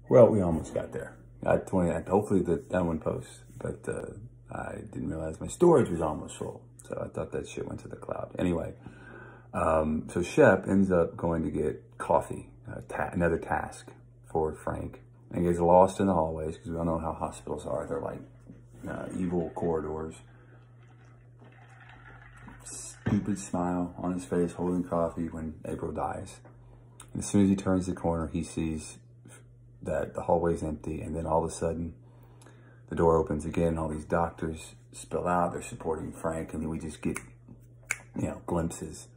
Well, we almost got there. At 20, hopefully that one posts, but I didn't realize my storage was almost full. So I thought that shit went to the cloud. Anyway, so Shep ends up going to get coffee, another task for Frank. And he gets lost in the hallways because we all know how hospitals are. They're like evil corridors. Stupid smile on his face, holding coffee when April dies. And as soon as he turns the corner, he sees that the hallway's empty, and then all of a sudden, the door opens again, all these doctors spill out, they're supporting Frank, and then we just get, glimpses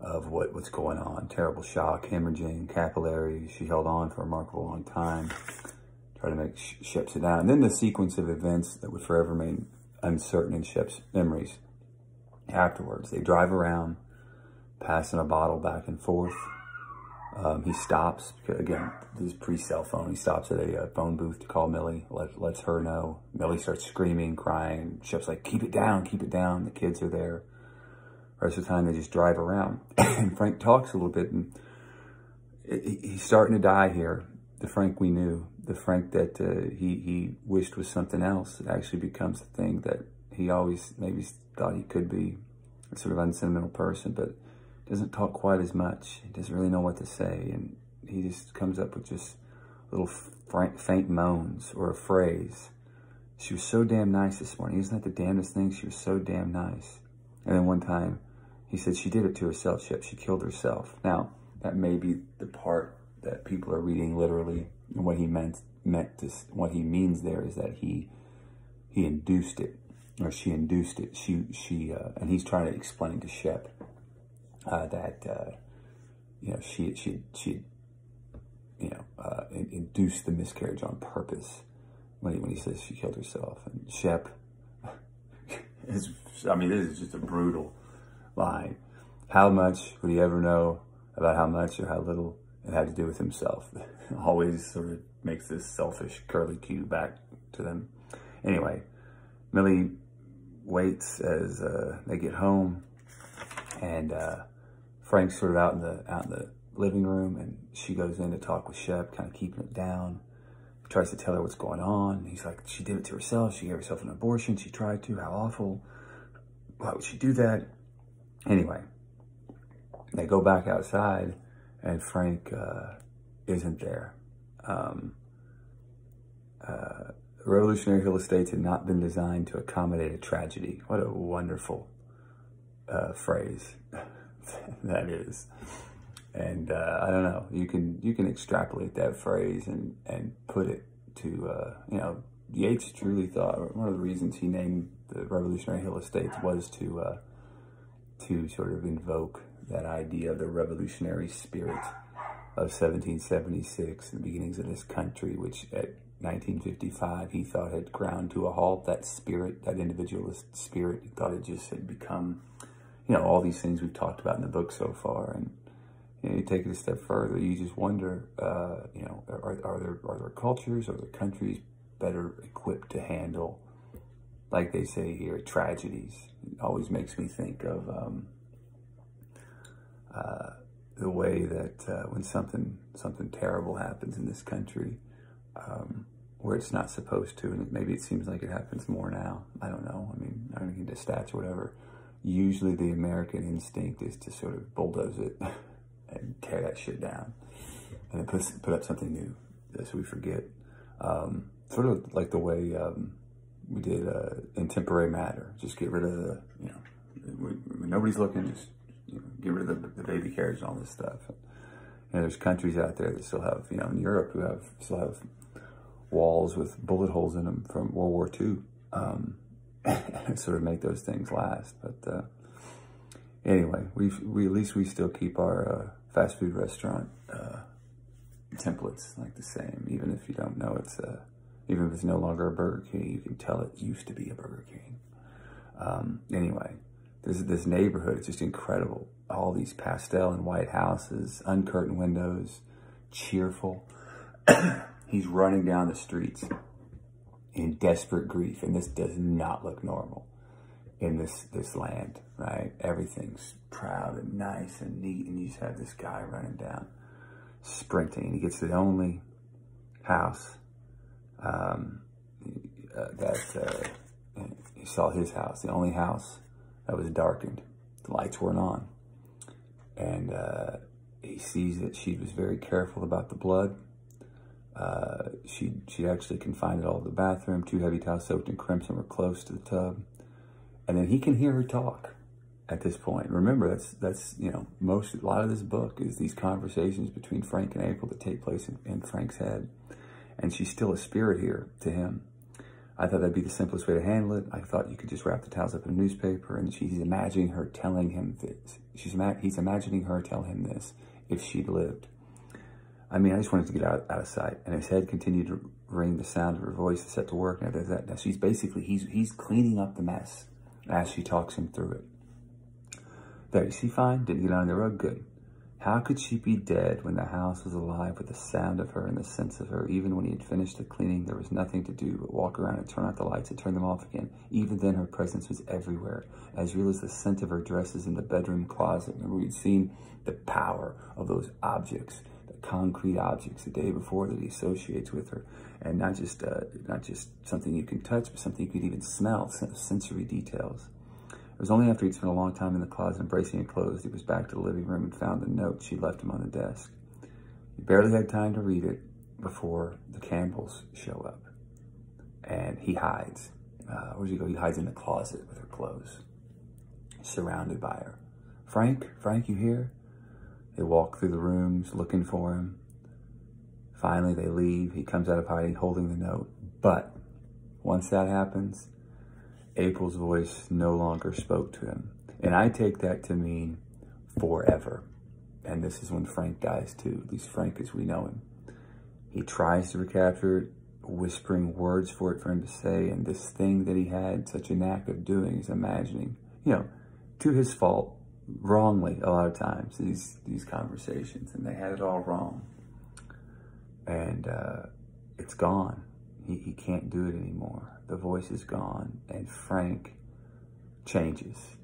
of what's going on. Terrible shock, hemorrhaging, capillary. She held on for a remarkable long time, try to make Shep sit down. And then the sequence of events that would forever remain uncertain in Shep's memories. Afterwards, they drive around, passing a bottle back and forth. He stops, again, this is pre-cell phone. He stops at a phone booth to call Millie, lets her know. Millie starts screaming, crying. Shep's like, keep it down, keep it down. The kids are there. The rest of the time, they just drive around. And Frank talks a little bit, and he's starting to die here. The Frank we knew, the Frank that he wished was something else, it actually becomes the thing that he always maybe thought he could be, a sort of unsentimental person, but doesn't talk quite as much. He doesn't really know what to say, and he just comes up with just little faint moans or a phrase. She was so damn nice this morning. Isn't that the damnedest thing? She was so damn nice. And then one time, he said she did it to herself, Shep. She killed herself. Now, that may be the part that people are reading literally, and what he what he means there is that he induced it, or she induced it. And he's trying to explain to Shep that she induced the miscarriage on purpose when he says she killed herself. And Shep this is just a brutal line. How much would he ever know about how much or how little it had to do with himself? Always sort of makes this selfish curly cue back to them. Anyway, Millie waits as they get home, and Frank's sort of out in the living room, and she goes in to talk with Shep, kind of keeping it down. He tries to tell her what's going on. He's like, she did it to herself. She gave herself an abortion. She tried to. How awful. Why would she do that? Anyway, they go back outside, and Frank isn't there. Revolutionary Hill Estates had not been designed to accommodate a tragedy. What a wonderful phrase that is. And I don't know, you can extrapolate that phrase and put it to, Yeats truly thought, one of the reasons he named the Revolutionary Hill Estates was to sort of invoke that idea of the revolutionary spirit of 1776, the beginnings of this country, which at 1955 he thought had ground to a halt. That spirit, that individualist spirit, he thought it just had become, all these things we've talked about in the book so far. And you take it a step further, you just wonder, are there cultures or there countries better equipped to handle, like they say here, tragedies? It always makes me think of the way that when something terrible happens in this country, where it's not supposed to, and maybe it seems like it happens more now. I don't know. I mean, I don't get into stats or whatever. Usually the American instinct is to sort of bulldoze it and tear that shit down, and then put up something new, so we forget. Sort of like the way we did in Temporary Matter. Just get rid of the, when nobody's looking, just get rid of the baby carriage and all this stuff. There's countries out there that still have, in Europe, who still have walls with bullet holes in them from World War II, sort of make those things last. But anyway, we at least we still keep our fast food restaurant templates like the same, even if you don't know it's even if it's no longer a Burger King, you can tell it used to be a Burger King. Anyway, this neighborhood is just incredible. All these pastel and white houses, uncurtained windows, cheerful. He's running down the streets in desperate grief, and this does not look normal in this land, right? Everything's proud and nice and neat, and you just have this guy running down, sprinting, and he gets the only house, he saw his house, the only house that was darkened. The lights weren't on. And he sees that she was very careful about the blood. She actually confined it all to the bathroom. 2 heavy towels soaked in crimson were close to the tub. And then he can hear her talk at this point. Remember, that's you know, a lot of this book is these conversations between Frank and April that take place in Frank's head. And she's still a spirit here to him. I thought that'd be the simplest way to handle it. I thought you could just wrap the towels up in a newspaper, and he's imagining her telling him this. He's imagining her tell him this if she'd lived. I mean, I just wanted to get out of sight. And his head continued to ring the sound of her voice set to work. And now she's basically, he's cleaning up the mess as she talks him through it. There, you see, fine? Didn't get on the rug? Good. How could she be dead when the house was alive with the sound of her and the sense of her? Even when he had finished the cleaning, there was nothing to do but walk around and turn out the lights and turn them off again. Even then, her presence was everywhere, as real as the scent of her dresses in the bedroom closet. Remember, we'd seen the power of those objects, the concrete objects the day before that he associates with her. And not just something you can touch, but something you could even smell, sensory details. It was only after he'd spent a long time in the closet embracing it closed, he was back to the living room and found the note she left him on the desk. He barely had time to read it before the Campbells show up. And he hides. Where does he go? He hides in the closet with her clothes, surrounded by her. Frank, you here? They walk through the rooms looking for him. Finally, they leave. He comes out of hiding holding the note. But once that happens, April's voice no longer spoke to him. And I take that to mean forever. And this is when Frank dies too, at least Frank as we know him. He tries to recapture it, whispering words for him to say, and this thing that he had such a knack of doing is imagining, you know, to his fault, wrongly a lot of times, these conversations, and they had it all wrong. And it's gone. He can't do it anymore. The voice is gone, and Frank changes.